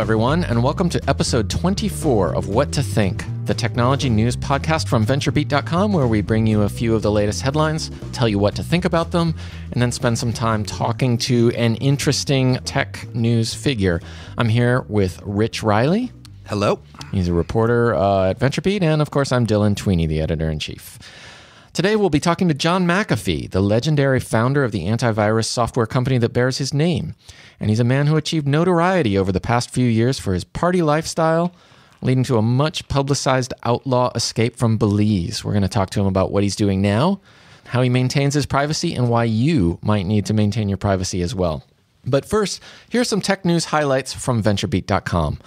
everyone, and welcome to episode 24 of What to Think, the technology news podcast from VentureBeat.com, where we bring you a few of the latest headlines, tell you what to think about them, and then spend some time talking to an interesting tech news figure. I'm here with Rich Riley. Hello. He's a reporter at VentureBeat, and of course, I'm Dylan Tweeney, the editor-in-chief. Today, we'll be talking to John McAfee, the legendary founder of the antivirus software company that bears his name. And he's a man who achieved notoriety over the past few years for his party lifestyle, leading to a much-publicized outlaw escape from Belize. We're going to talk to him about what he's doing now, how he maintains his privacy, and why you might need to maintain your privacy as well. But first, here's some tech news highlights from VentureBeat.com.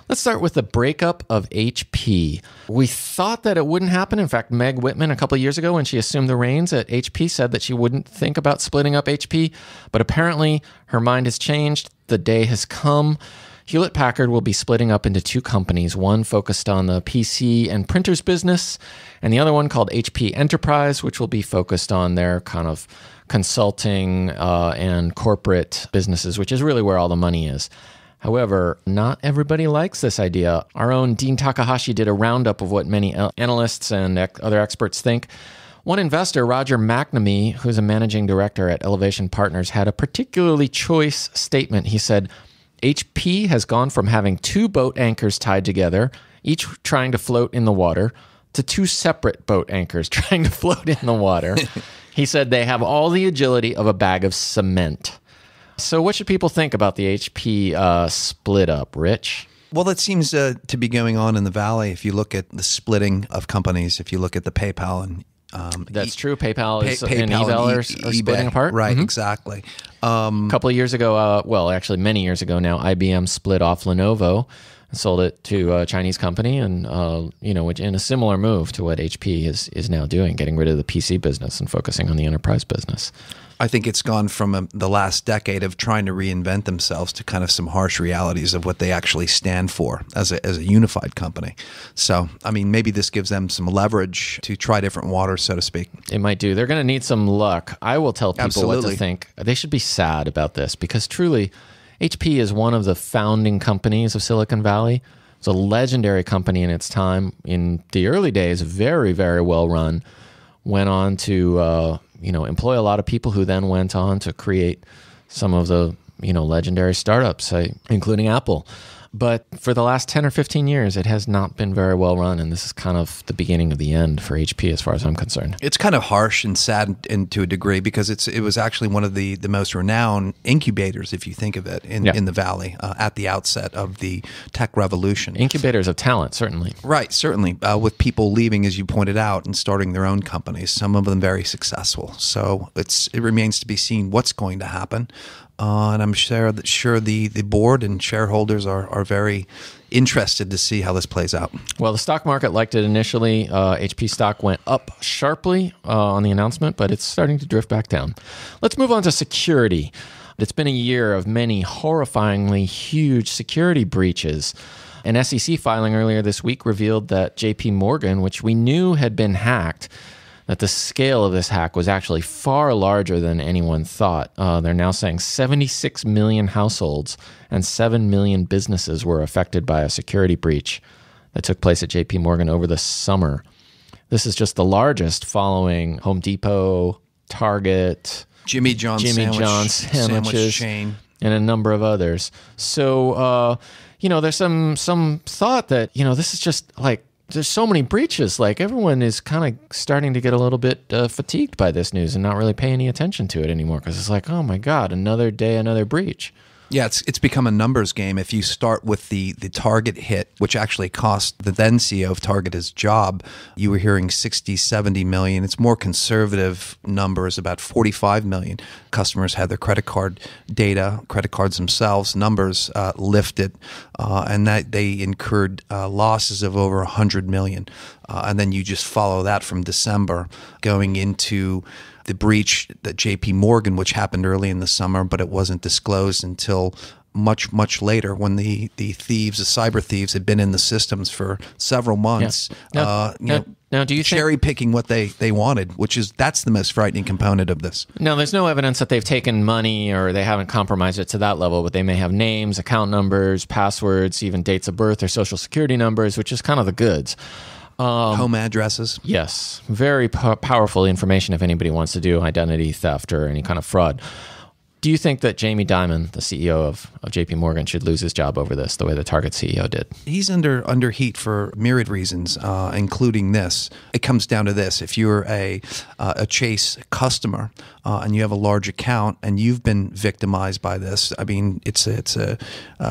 Let's start with the breakup of HP. We thought that it wouldn't happen. In fact, Meg Whitman, a couple of years ago, when she assumed the reins at HP, said that she wouldn't think about splitting up HP. But apparently, her mind has changed. The day has come. Hewlett-Packard will be splitting up into two companies, one focused on the PC and printers business, and the other one called HP Enterprise, which will be focused on their kind of consulting and corporate businesses, which is really where all the money is. However, not everybody likes this idea. Our own Dean Takahashi did a roundup of what many analysts and other experts think. One investor, Roger McNamee, who's a managing director at Elevation Partners, had a particularly choice statement. He said, HP has gone from having two boat anchors tied together, each trying to float in the water, to two separate boat anchors trying to float in the water. He said they have all the agility of a bag of cement. So what should people think about the HP split up, Rich? Well, that seems to be going on in the Valley. If you look at the splitting of companies, if you look at the PayPal and that's true. PayPal and eBay are splitting apart. Right, exactly. A couple of years ago, actually many years ago now, IBM split off Lenovo and sold it to a Chinese company, and which in a similar move to what HP is now doing, getting rid of the PC business and focusing on the enterprise business. I think it's gone from the last decade of trying to reinvent themselves to kind of some harsh realities of what they actually stand for as a unified company. So, I mean, maybe this gives them some leverage to try different waters, so to speak. It might do. They're going to need some luck. I will tell people Absolutely. What to think. They should be sad about this because truly, HP is one of the founding companies of Silicon Valley. It's a legendary company in its time. In the early days, very, very well run. Went on to employ a lot of people who then went on to create some of the legendary startups, including Apple. But for the last 10 or 15 years, it has not been very well run, and this is kind of the beginning of the end for HP as far as I'm concerned. It's kind of harsh and sad and to a degree because it was actually one of the most renowned incubators, if you think of it, in the Valley at the outset of the tech revolution. Incubators of talent, certainly. Right, certainly, with people leaving, as you pointed out, and starting their own companies, some of them very successful. So it remains to be seen what's going to happen. And I'm sure the board and shareholders are very interested to see how this plays out. Well, the stock market liked it initially. HP stock went up sharply on the announcement, but it's starting to drift back down. Let's move on to security. It's been a year of many horrifyingly huge security breaches. An SEC filing earlier this week revealed that JP Morgan, which we knew had been hacked, that the scale of this hack was actually far larger than anyone thought. They're now saying 76 million households and 7 million businesses were affected by a security breach that took place at JP Morgan over the summer. This is just the largest, following Home Depot, Target, Jimmy John's sandwiches chain, and a number of others. So, there's some thought that, this is just like, there's so many breaches, like everyone is kind of starting to get a little bit fatigued by this news and not really pay any attention to it anymore because it's like, oh my God, another day, another breach. Yeah, it's become a numbers game. If you start with the Target hit, which actually cost the then CEO of Target his job, you were hearing 60, 70 million. It's more conservative numbers, about 45 million. Customers had their credit card data, credit cards themselves, numbers lifted, and that they incurred losses of over 100 million. And then you just follow that from December going into the breach that JP Morgan, which happened early in the summer, but it wasn't disclosed until much, much later when the thieves, the cyber thieves, had been in the systems for several months. Yeah. Now, do you cherry picking what they wanted, that's the most frightening component of this. No, there's no evidence that they've taken money or they haven't compromised it to that level, but they may have names, account numbers, passwords, even dates of birth or social security numbers, which is kind of the goods. Home addresses. Yes, very powerful information if anybody wants to do identity theft or any kind of fraud. Do you think that Jamie Dimon, the CEO of JP Morgan, should lose his job over this the way the Target CEO did? He's under heat for myriad reasons, including this. It comes down to this. If you're a Chase customer and you have a large account and you've been victimized by this, I mean, it's a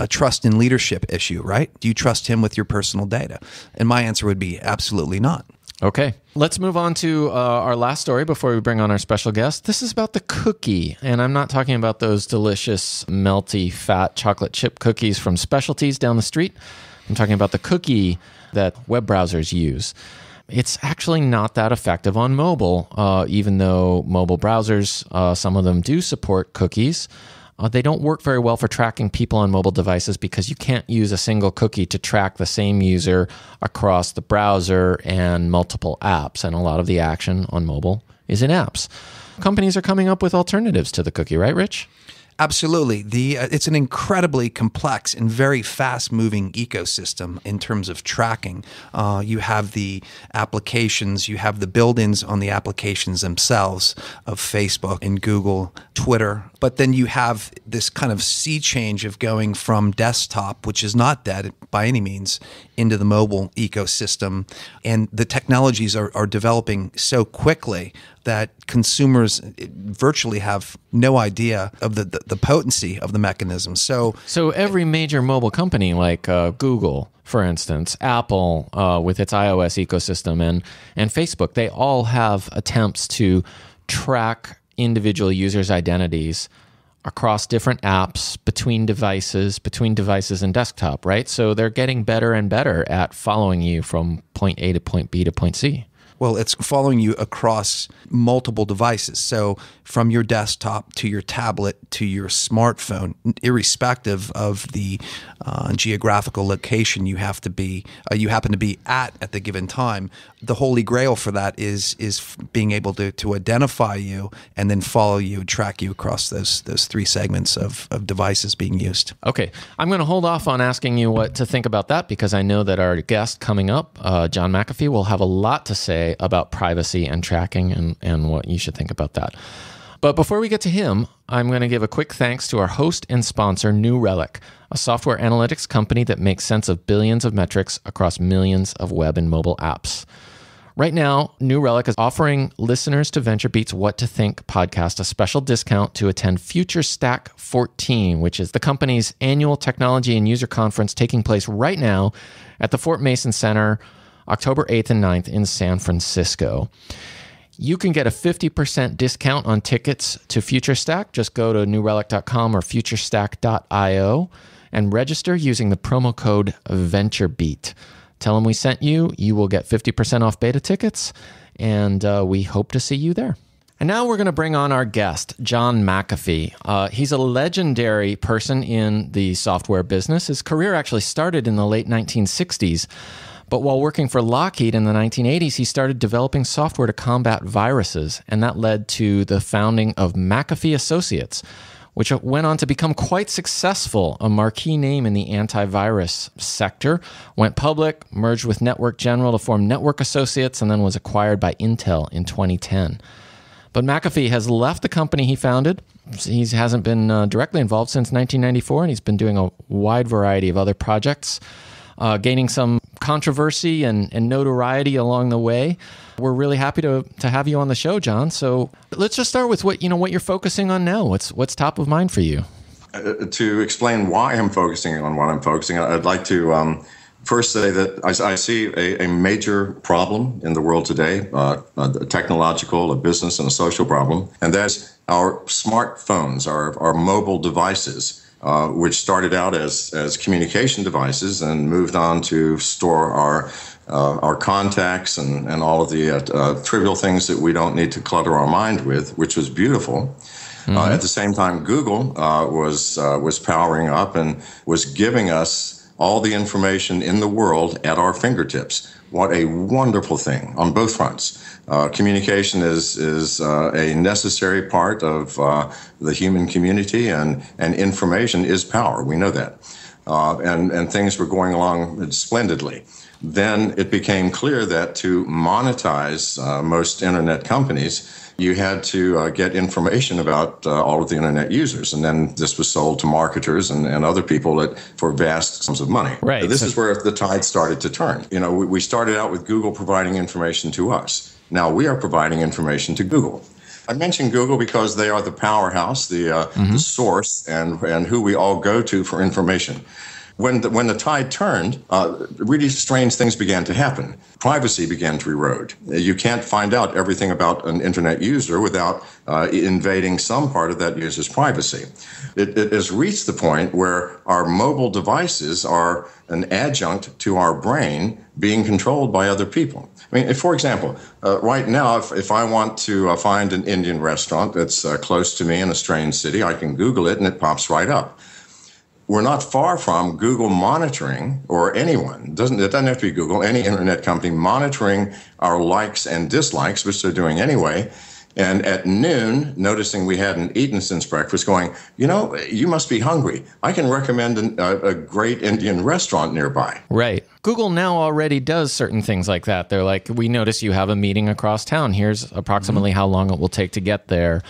trust and leadership issue, right? Do you trust him with your personal data? And my answer would be absolutely not. Okay, let's move on to our last story before we bring on our special guest. This is about the cookie, and I'm not talking about those delicious, melty, fat chocolate chip cookies from Specialties down the street. I'm talking about the cookie that web browsers use. It's actually not that effective on mobile, even though mobile browsers, some of them do support cookies. They don't work very well for tracking people on mobile devices because you can't use a single cookie to track the same user across the browser and multiple apps. And a lot of the action on mobile is in apps. Companies are coming up with alternatives to the cookie, right, Rich? Absolutely. It's an incredibly complex and very fast-moving ecosystem in terms of tracking. You have the applications, you have the build-ins on the applications themselves of Facebook and Google, Twitter. But then you have this kind of sea change of going from desktop, which is not dead by any means, into the mobile ecosystem. And the technologies are developing so quickly that consumers virtually have no idea of the potency of the mechanism. So every major mobile company like Google, for instance, Apple with its iOS ecosystem, and Facebook, they all have attempts to track individual users' identities across different apps, between devices and desktop, right? So they're getting better and better at following you from point A to point B to point C. Well, it's following you across multiple devices. So from your desktop to your tablet to your smartphone, irrespective of the geographical location you happen to be at the given time. The holy grail for that is being able to identify you and then follow you, track you across those three segments of devices being used. Okay, I'm going to hold off on asking you what to think about that because I know that our guest coming up, John McAfee, will have a lot to say about privacy and tracking and what you should think about that. But before we get to him, I'm going to give a quick thanks to our host and sponsor, New Relic, a software analytics company that makes sense of billions of metrics across millions of web and mobile apps. Right now, New Relic is offering listeners to VentureBeat's What to Think podcast a special discount to attend FutureStack 14, which is the company's annual technology and user conference taking place right now at the Fort Mason Center, October 8th and 9th in San Francisco. You can get a 50% discount on tickets to FutureStack. Just go to newrelic.com or futurestack.io and register using the promo code VentureBeat. Tell them we sent you. You will get 50% off beta tickets, and we hope to see you there. And now we're going to bring on our guest, John McAfee. He's a legendary person in the software business. His career actually started in the late 1960s. But while working for Lockheed in the 1980s, he started developing software to combat viruses, and that led to the founding of McAfee Associates, which went on to become quite successful, a marquee name in the antivirus sector, went public, merged with Network General to form Network Associates, and then was acquired by Intel in 2010. But McAfee has left the company he founded. He hasn't been directly involved since 1994, and he's been doing a wide variety of other projects, gaining some controversy and notoriety along the way. We're really happy to have you on the show, John. So let's just start with what you're focusing on now. What's top of mind for you? To explain why I'm focusing on what I'm focusing on, I'd like to first say that I see a major problem in the world today, a technological, a business, and a social problem, and that's our smartphones, our mobile devices. Which started out as communication devices and moved on to store our contacts and all of the trivial things that we don't need to clutter our mind with, which was beautiful. At the same time, Google was powering up and was giving us all the information in the world at our fingertips. What a wonderful thing on both fronts. Communication is a necessary part of the human community, and information is power. We know that. And things were going along splendidly. Then it became clear that to monetize most internet companies, you had to get information about all of the internet users. And then this was sold to marketers and other people for vast sums of money. Right. So this is where the tide started to turn. You know, we started out with Google providing information to us. Now we are providing information to Google. I mentioned Google because they are the powerhouse, the source, and who we all go to for information. When the tide turned, really strange things began to happen. Privacy began to erode. You can't find out everything about an internet user without invading some part of that user's privacy. It has reached the point where our mobile devices are an adjunct to our brain being controlled by other people. I mean, for example, right now, if I want to find an Indian restaurant that's close to me in a strange city, I can Google it and it pops right up. We're not far from Google monitoring, or anyone, it doesn't have to be Google, any internet company monitoring our likes and dislikes, which they're doing anyway. And at noon, noticing we hadn't eaten since breakfast, going, you know, you must be hungry. I can recommend a great Indian restaurant nearby. Right. Google now already does certain things like that. They're like, we notice you have a meeting across town. Here's approximately how long it will take to get there.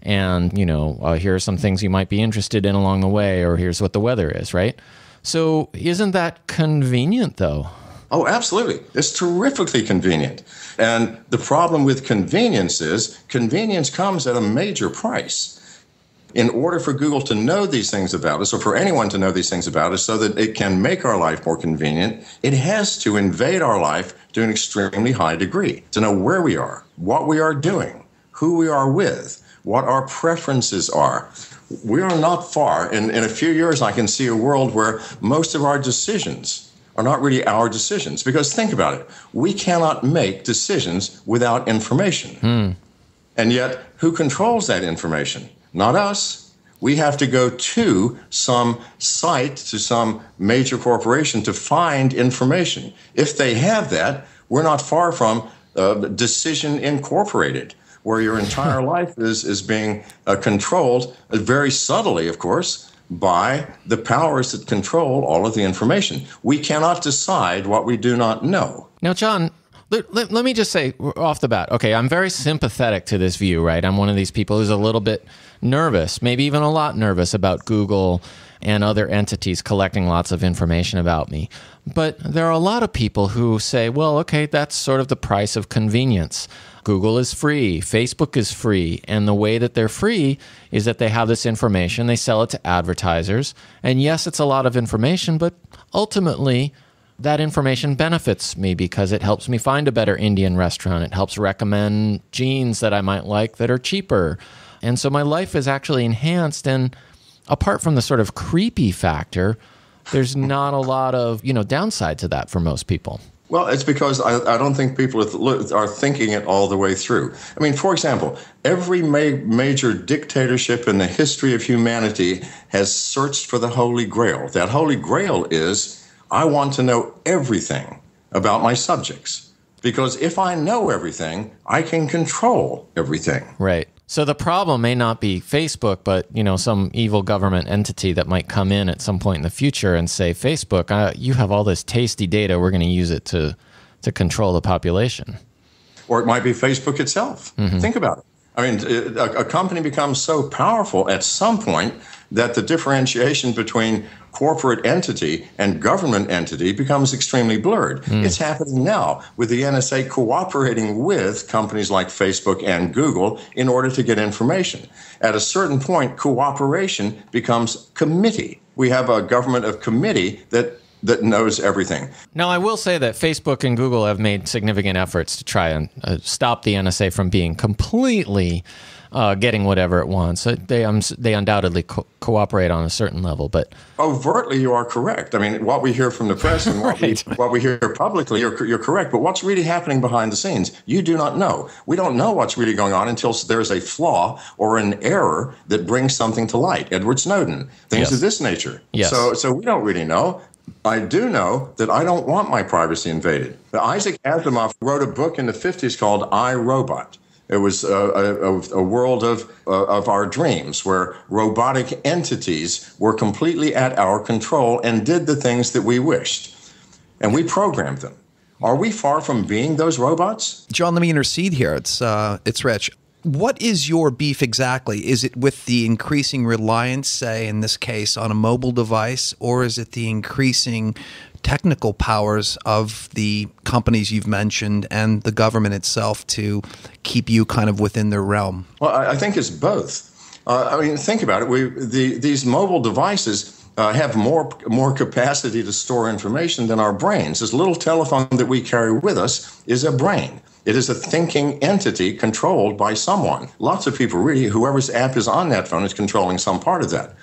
And, you know, here are some things you might be interested in along the way, or here's what the weather is, right? So isn't that convenient, though? Oh, absolutely. It's terrifically convenient. And the problem with convenience is convenience comes at a major price. In order for Google to know these things about us, or for anyone to know these things about us so that it can make our life more convenient, it has to invade our life to an extremely high degree, to know where we are, what we are doing, who we are with, what our preferences are. We are not far. In a few years, I can see a world where most of our decisions are not really our decisions. Because think about it. We cannot make decisions without information. And yet, who controls that information? Not us. We have to go to some site, to some major corporation to find information. If they have that, we're not far from Decision Incorporated, where your entire life is being controlled very subtly, of course, by the powers that control all of the information. We cannot decide what we do not know. Now, John, let me just say off the bat, okay, I'm very sympathetic to this view, right? I'm one of these people who's a little bit nervous, maybe even a lot nervous about Google and other entities collecting lots of information about me. But there are a lot of people who say, well, okay, that's sort of the price of convenience. Google is free, Facebook is free, and the way that they're free is that they have this information, they sell it to advertisers, and yes, it's a lot of information, but ultimately, that information benefits me because it helps me find a better Indian restaurant, it helps recommend jeans that I might like that are cheaper, and so my life is actually enhanced, and apart from the sort of creepy factor, there's not a lot of, downside to that for most people. Well, it's because I don't think people are thinking it all the way through. I mean, for example, every major dictatorship in the history of humanity has searched for the Holy Grail. That Holy Grail is, I want to know everything about my subjects. Because if I know everything, I can control everything. Right. So the problem may not be Facebook, but some evil government entity that might come in at some point in the future and say, Facebook, you have all this tasty data. We're going to use it to control the population. Or it might be Facebook itself. Mm-hmm. Think about it. I mean, a company becomes so powerful at some point that the differentiation between corporate entity and government entity becomes extremely blurred. It's happening now with the NSA cooperating with companies like Facebook and Google in order to get information. At a certain point, cooperation becomes committee. We have a government of committee that knows everything. Now, I will say that Facebook and Google have made significant efforts to try and stop the NSA from being completely getting whatever it wants. They undoubtedly cooperate on a certain level, but overtly, you are correct. I mean, what we hear from the press and what we hear publicly, you're correct. But what's really happening behind the scenes, you do not know. We don't know what's really going on until there's a flaw or an error that brings something to light. Edward Snowden, things of this nature. Yes. So we don't really know. I do know that I don't want my privacy invaded. Isaac Asimov wrote a book in the 50s called I, Robot. It was a world of our dreams where robotic entities were completely at our control and did the things that we wished. And we programmed them. Are we far from being those robots? John, let me intercede here. It's Rich. What is your beef exactly? Is it with the increasing reliance, say, in this case, on a mobile device, or is it the increasing technical powers of the companies you've mentioned and the government itself to keep you kind of within their realm? Well, I think it's both. I mean, think about it. These mobile devices have more capacity to store information than our brains. This little telephone that we carry with us is a brain. It is a thinking entity controlled by someone. Lots of people really, whoever's app is on that phone is controlling some part of that.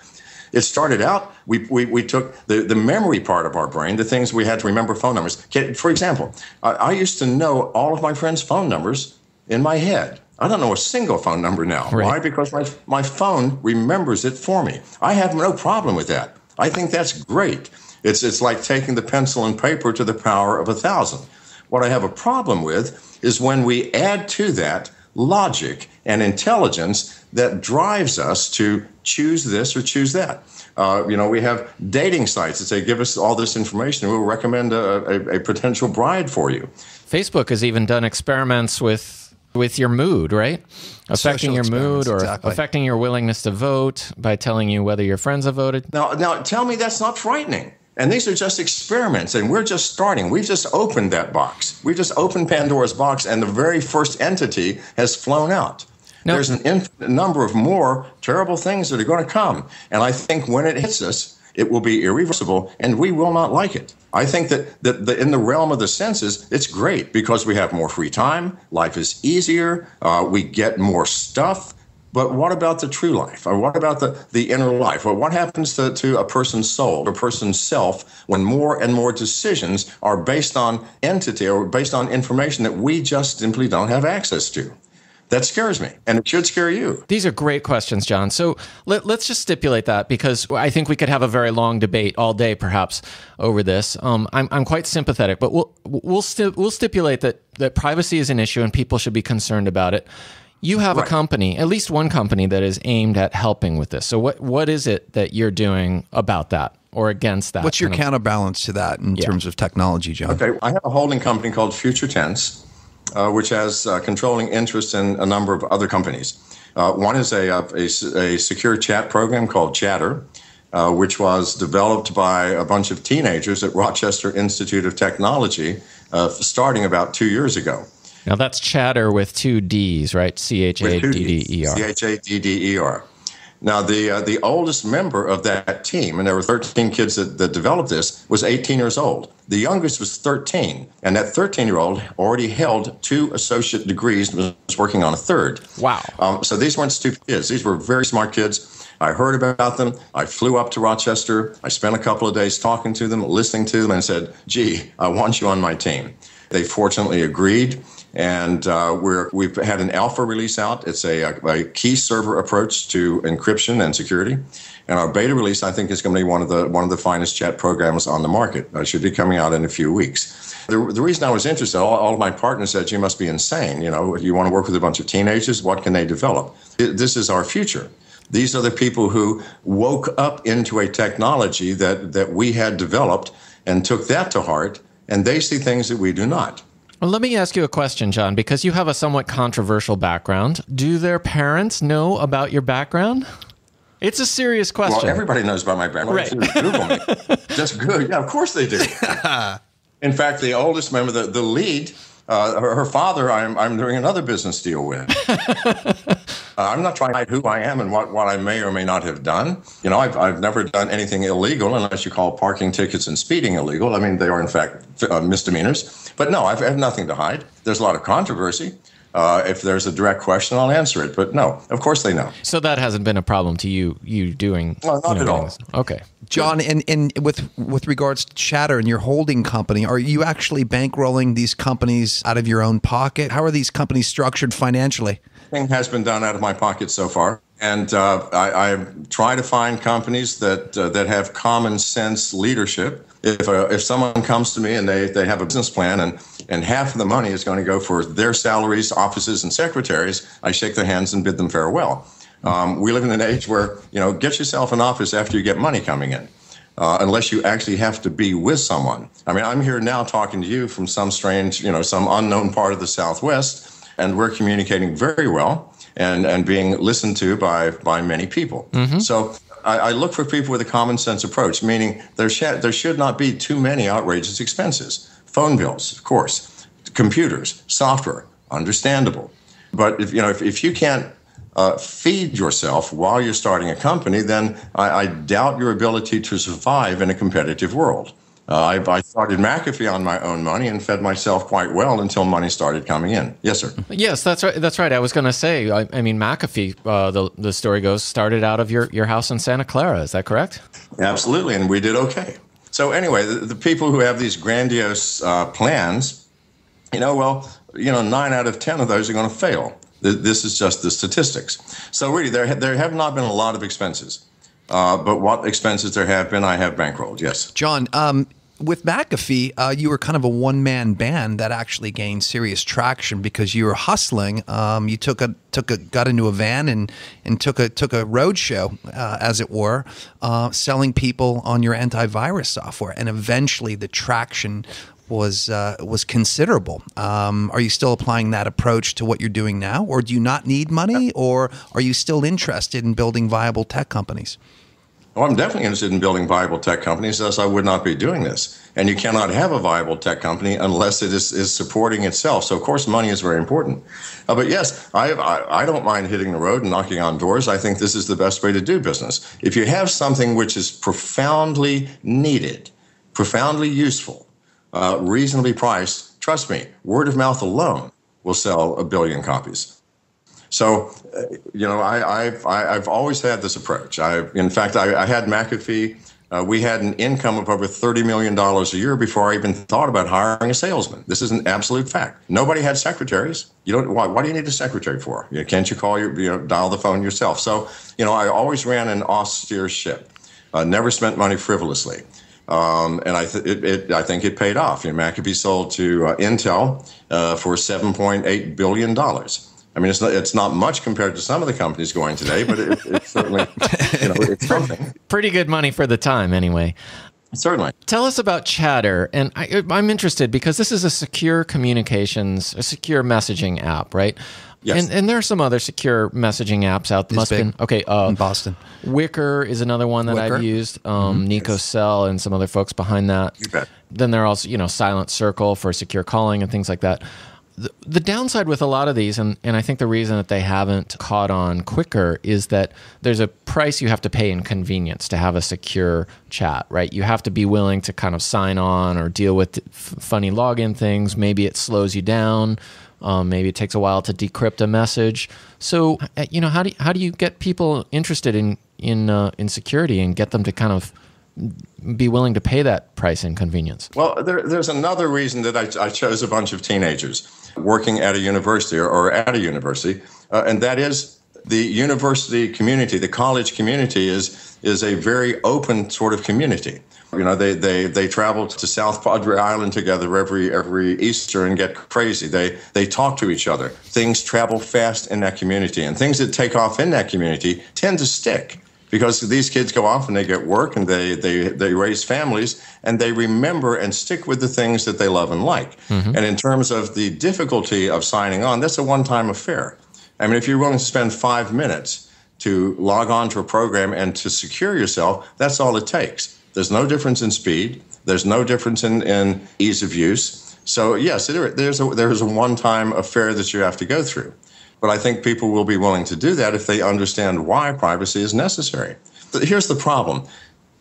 It started out, we took the memory part of our brain, the things we had to remember phone numbers. For example, I used to know all of my friends' phone numbers in my head. I don't know a single phone number now. Right. Why? Because my phone remembers it for me. I have no problem with that. I think that's great. It's like taking the pencil and paper to the power of 1,000. What I have a problem with is when we add to that logic and intelligence that drives us to choose this or choose that. We have dating sites that say, give us all this information and we'll recommend a potential bride for you. Facebook has even done experiments with your mood, right? Affecting your mood or affecting your willingness to vote by telling you whether your friends have voted. Now tell me that's not frightening. And these are just experiments, and we're just starting. We've just opened that box. We just opened Pandora's box, and the very first entity has flown out. No. There's an infinite number of more terrible things that are going to come. And I think when it hits us, it will be irreversible, and we will not like it. I think that in the realm of the senses, it's great because we have more free time, life is easier, we get more stuff. But what about the true life? Or what about the inner life? Well, what happens to a person's soul, a person's self, when more and more decisions are based on entity or based on information that we just simply don't have access to? That scares me, and it should scare you. These are great questions, John. So let's just stipulate that, because I think we could have a very long debate all day, perhaps, over this. I'm quite sympathetic, but we'll stipulate that privacy is an issue and people should be concerned about it. You have a company, at least one company, that is aimed at helping with this. So what is it that you're doing about that or against that? What's your counterbalance to that in terms of technology, John? Okay, I have a holding company called Future Tense, which has controlling interest in a number of other companies. One is a secure chat program called Chatter, which was developed by a bunch of teenagers at Rochester Institute of Technology, starting about 2 years ago. Now that's Chatter with two Ds, right? C-H-A-D-D-E-R. C-H-A-D-D-E-R. Now, the oldest member of that team, and there were 13 kids that developed this, was 18 years old. The youngest was 13, and that 13-year-old already held 2 associate degrees and was working on a third. Wow. So these weren't stupid kids. These were very smart kids. I heard about them. I flew up to Rochester. I spent a couple of days talking to them, listening to them, and said, gee, I want you on my team. They fortunately agreed. And we've had an alpha release out. It's a key server approach to encryption and security. And our beta release, I think, is going to be one of the finest chat programs on the market. It should be coming out in a few weeks. The reason I was interested, all of my partners said, you must be insane. You want to work with a bunch of teenagers? What can they develop? This is our future. These are the people who woke up into a technology that we had developed and took that to heart, and they see things that we do not. Well, let me ask you a question, John, because you have a somewhat controversial background. Do their parents know about your background? It's a serious question. Well, everybody knows about my background. Right. Just Google me. Just good. Yeah, of course they do. In fact, the oldest member, the lead, her father, I'm doing another business deal with. I'm not trying to hide who I am and what I may or may not have done. I've never done anything illegal unless you call parking tickets and speeding illegal. I mean, they are, in fact, misdemeanors. But no, I have nothing to hide. There's a lot of controversy. If there's a direct question, I'll answer it. But no, of course they know. So that hasn't been a problem to you doing? No, not at all. This. Okay. John, in with regards to Chatter and your holding company, are you actually bankrolling these companies out of your own pocket? How are these companies structured financially? Everything has been done out of my pocket so far. And I try to find companies that have common sense leadership. If someone comes to me and they have a business plan and half of the money is going to go for their salaries, offices, and secretaries, I shake their hands and bid them farewell. We live in an age where, get yourself an office after you get money coming in, unless you actually have to be with someone. I mean, I'm here now talking to you from some strange, some unknown part of the Southwest, and we're communicating very well. And being listened to by many people. Mm-hmm. So I look for people with a common sense approach, meaning there should not be too many outrageous expenses. Phone bills, of course, computers, software, understandable. But if you can't feed yourself while you're starting a company, then I doubt your ability to survive in a competitive world. I started McAfee on my own money and fed myself quite well until money started coming in. Yes, sir. Yes, that's right. That's right. I was going to say, I mean, McAfee, the story goes, started out of your house in Santa Clara. Is that correct? Absolutely, and we did okay. So anyway, the people who have these grandiose plans, 9 out of 10 of those are going to fail. This is just the statistics. So really, there have not been a lot of expenses. But what expenses there have been, I have bankrolled, yes. John, with McAfee, you were kind of a one-man band that actually gained serious traction because you were hustling. You got into a van and took a road show, as it were, selling people on your antivirus software, and eventually the traction was considerable. Are you still applying that approach to what you're doing now, or do you not need money, or are you still interested in building viable tech companies? Well, I'm definitely interested in building viable tech companies, else I would not be doing this. And you cannot have a viable tech company unless it is supporting itself. So, of course, money is very important. But yes, I don't mind hitting the road and knocking on doors. I think this is the best way to do business. If you have something which is profoundly needed, profoundly useful, reasonably priced, trust me, word of mouth alone will sell 1 billion copies. So, I've always had this approach. In fact, I had McAfee. We had an income of over $30 million a year before I even thought about hiring a salesman. This is an absolute fact. Nobody had secretaries. What do you need a secretary for? Can't you call dial the phone yourself? So, I always ran an austere ship. Never spent money frivolously. And I think it paid off. McAfee sold to Intel for $7.8 billion. I mean, it's not much compared to some of the companies going today, but it's certainly, it's something. Pretty good money for the time, anyway. Certainly. Tell us about Chatter. And I'm interested because this is a secure communications, a secure messaging app, right? Yes. And there are some other secure messaging apps out there. In Boston. Wicker is another one that I've used. Nico Cell and some other folks behind that. You bet. Then there are also, Silent Circle for secure calling and things like that. The downside with a lot of these, and I think the reason that they haven't caught on quicker, is that there's a price you have to pay in convenience to have a secure chat, right? You have to be willing to kind of sign on or deal with funny login things. Maybe it slows you down. Maybe it takes a while to decrypt a message. So, how do you get people interested in security and get them to kind of be willing to pay that price and convenience? Well, there's another reason that I chose a bunch of teenagers working at a university or at a university, and that is the university community, the college community is a very open sort of community. They travel to South Padre Island together every Easter and get crazy. They talk to each other. Things travel fast in that community, and things that take off in that community tend to stick. Because these kids go off and they get work and they raise families and they remember and stick with the things that they love and like. Mm-hmm. And in terms of the difficulty of signing on, that's a one-time affair. I mean, if you're willing to spend 5 minutes to log on to a program and to secure yourself, that's all it takes. There's no difference in speed. There's no difference in ease of use. So yes, there's a one-time affair that you have to go through. But I think people will be willing to do that if they understand why privacy is necessary. But here's the problem.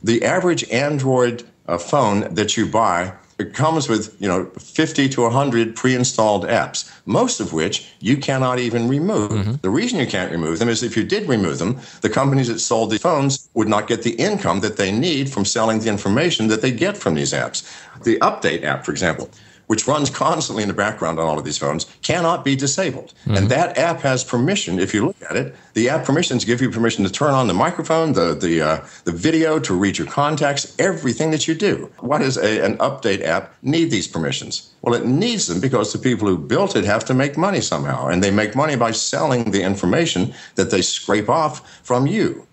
The average Android phone that you buy it comes with 50 to 100 pre-installed apps, most of which you cannot even remove. Mm-hmm. The reason you can't remove them is if you did remove them, the companies that sold the phones would not get the income that they need from selling the information that they get from these apps. The Update app, for example, which runs constantly in the background on all of these phones, cannot be disabled. Mm-hmm. And that app has permission. If you look at it, the app permissions give you permission to turn on the microphone, the video, to read your contacts, everything that you do. Why does an Update app need these permissions? Well, it needs them because the people who built it have to make money somehow. And they make money by selling the information that they scrape off from you.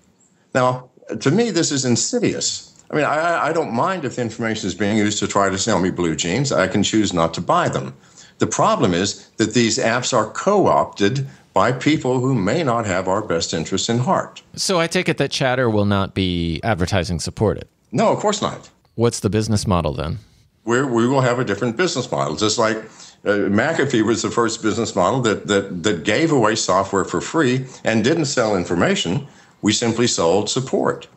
Now, to me, this is insidious. I mean, I don't mind if the information is being used to try to sell me blue jeans. I can choose not to buy them. The problem is that these apps are co-opted by people who may not have our best interests in heart. So I take it that Chatter will not be advertising supported? No, of course not. What's the business model then? We will have a different business model. Just like McAfee was the first business model that gave away software for free and didn't sell information. We simply sold support.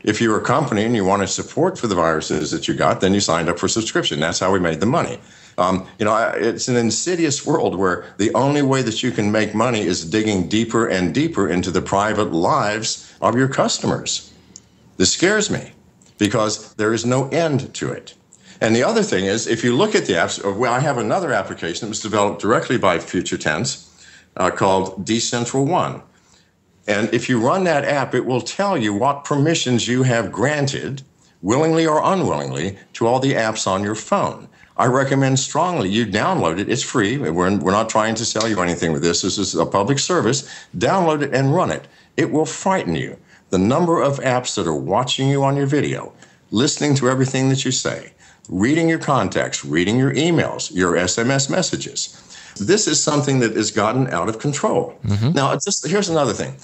If you're a company and you wanted support for the viruses that you got, then you signed up for subscription. That's how we made the money. It's an insidious world where the only way that you can make money is digging deeper and deeper into the private lives of your customers. This scares me because there is no end to it. And the other thing is, if you look at the apps, I have another application that was developed directly by Future Tense called Decentral One. And if you run that app, it will tell you what permissions you have granted, willingly or unwillingly, to all the apps on your phone. I recommend strongly you download it. It's free. We're not trying to sell you anything with this. This is a public service. Download it and run it. It will frighten you. The number of apps that are watching you on your video, listening to everything that you say, reading your contacts, reading your emails, your SMS messages. This is something that has gotten out of control. Mm-hmm. Now, here's another thing.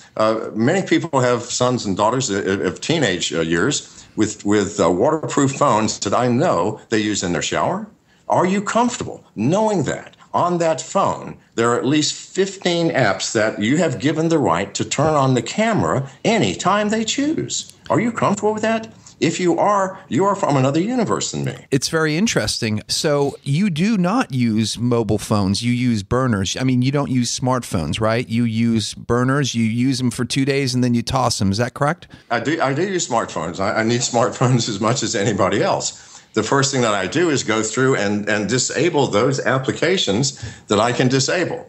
Many people have sons and daughters of teenage years with waterproof phones that I know they use in their shower. Are you comfortable knowing that on that phone there are at least 15 apps that you have given the right to turn on the camera anytime they choose? Are you comfortable with that? If you are from another universe than me. It's very interesting. So you do not use mobile phones. You use burners. I mean, you don't use smartphones, right? You use burners. You use them for 2 days and then you toss them. Is that correct? I do use smartphones. I need smartphones as much as anybody else. The first thing that I do is go through and disable those applications that I can disable.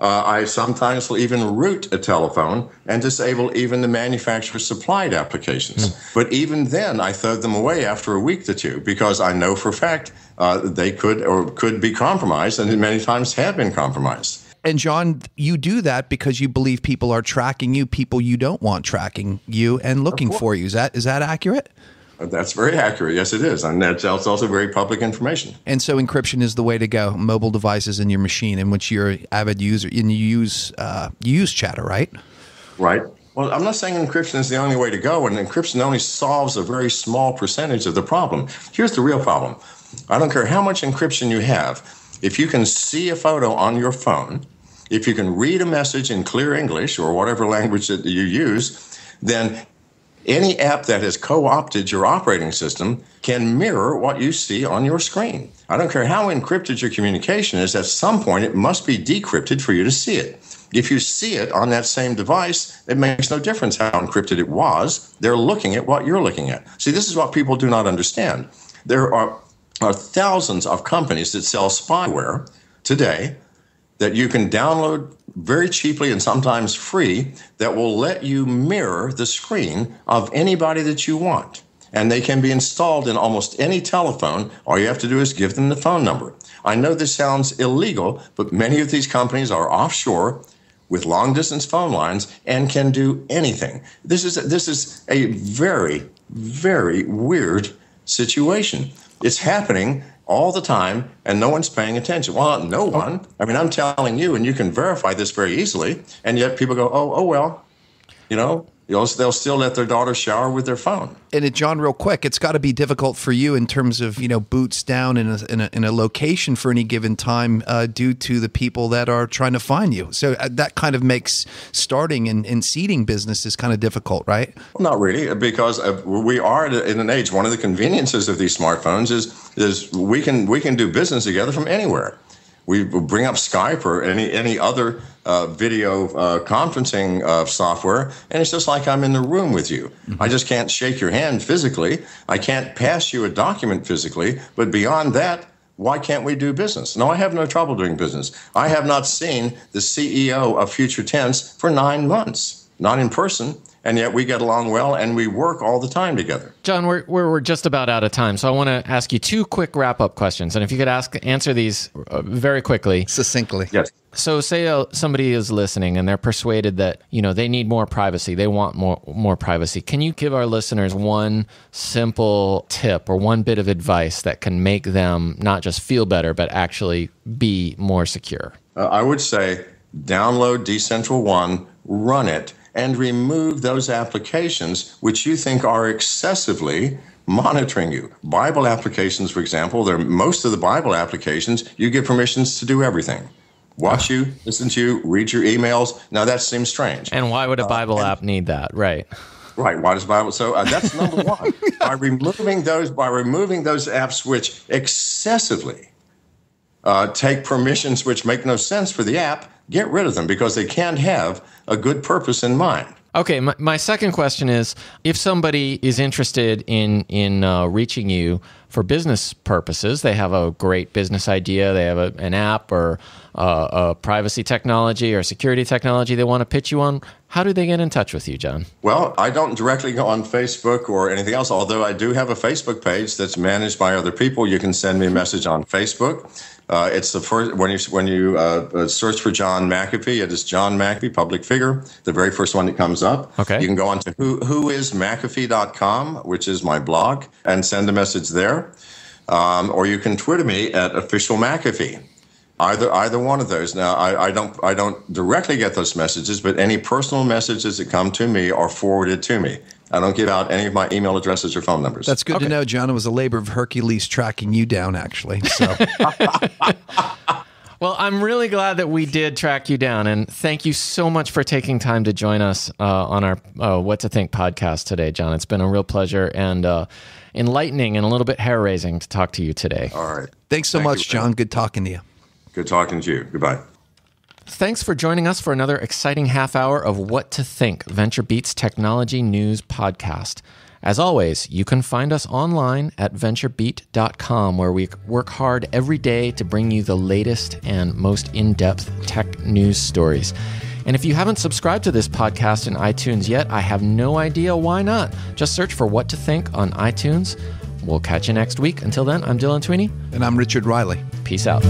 I sometimes will even root a telephone and disable even the manufacturer-supplied applications. But even then, I throw them away after a week or two because I know for a fact they could be compromised, and many times have been compromised. And John, you do that because you believe people are tracking you, people you don't want tracking you and looking for you. Is that accurate? That's very accurate. Yes, it is. And that's also very public information. And so encryption is the way to go. Mobile devices in your machine in which you're an avid user and you use Chatter, right? Right. Well, I'm not saying encryption is the only way to go, and encryption only solves a very small percentage of the problem. Here's the real problem. I don't care how much encryption you have. If you can see a photo on your phone, if you can read a message in clear English or whatever language that you use, then any app that has co-opted your operating system can mirror what you see on your screen. I don't care how encrypted your communication is, at some point it must be decrypted for you to see it. If you see it on that same device, it makes no difference how encrypted it was. They're looking at what you're looking at. See, this is what people do not understand. There are thousands of companies that sell spyware today that you can download very cheaply and sometimes free that will let you mirror the screen of anybody that you want. And they can be installed in almost any telephone. All you have to do is give them the phone number. I know this sounds illegal, but many of these companies are offshore with long-distance phone lines and can do anything. This is a very, very weird situation. It's happening all the time, and no one's paying attention. Well, no one. I mean, I'm telling you, and you can verify this very easily, and yet people go, oh well, they'll still let their daughter shower with their phone. And John, real quick, it's got to be difficult for you in terms of, boots down in a location for any given time due to the people that are trying to find you. So that kind of makes starting and seeding businesses kind of difficult, right? Well, not really, because we are in an age. One of the conveniences of these smartphones is we can do business together from anywhere. We bring up Skype or any other video conferencing software, and it's just like I'm in the room with you. Mm-hmm. I just can't shake your hand physically. I can't pass you a document physically. But beyond that, why can't we do business? No, I have no trouble doing business. I have not seen the CEO of Future Tense for 9 months, not in person. And yet we get along well, and we work all the time together. John, we're just about out of time, so I want to ask you 2 quick wrap-up questions. And if you could answer these very quickly. Succinctly. Yes. So say somebody is listening, and they're persuaded that they need more privacy. They want more privacy. Can you give our listeners one simple tip or one bit of advice that can make them not just feel better, but actually be more secure? I would say download Decentral One, run it, and remove those applications which you think are excessively monitoring you. Bible applications, for example, most of the Bible applications, you give permissions to do everything. Watch you, listen to you, read your emails. Now, that seems strange. And why would a Bible app need that? Right. Right. Why does Bible? So that's number one. By removing those apps which excessively take permissions which make no sense for the app, get rid of them because they can't have a good purpose in mind. Okay, my second question is, if somebody is interested in reaching you for business purposes, they have a great business idea, they have an app or a privacy technology or security technology they want to pitch you on, how do they get in touch with you, John? Well, I don't directly go on Facebook or anything else, although I do have a Facebook page that's managed by other people. You can send me a message on Facebook. It's the first when you search for John McAfee. It is John McAfee, public figure, the very first one that comes up. Okay. You can go on to whoismcafee.com, which is my blog, and send a message there, or you can Twitter me at official McAfee. Either one of those. Now, I don't directly get those messages, but any personal messages that come to me are forwarded to me. I don't give out any of my email addresses or phone numbers. That's good to know, John. It was a labor of Hercules tracking you down, actually. So. Well, I'm really glad that we did track you down, and thank you so much for taking time to join us on our What to Think podcast today, John. It's been a real pleasure and enlightening and a little bit hair-raising to talk to you today. All right. Thanks so much, John. Good talking to you. Good talking to you. Goodbye. Thanks for joining us for another exciting half hour of What to Think, VentureBeat's technology news podcast. As always, you can find us online at VentureBeat.com, where we work hard every day to bring you the latest and most in-depth tech news stories. And if you haven't subscribed to this podcast in iTunes yet, I have no idea why not. Just search for What to Think on iTunes. We'll catch you next week. Until then, I'm Dylan Tweeney. And I'm Richard Riley. Peace out.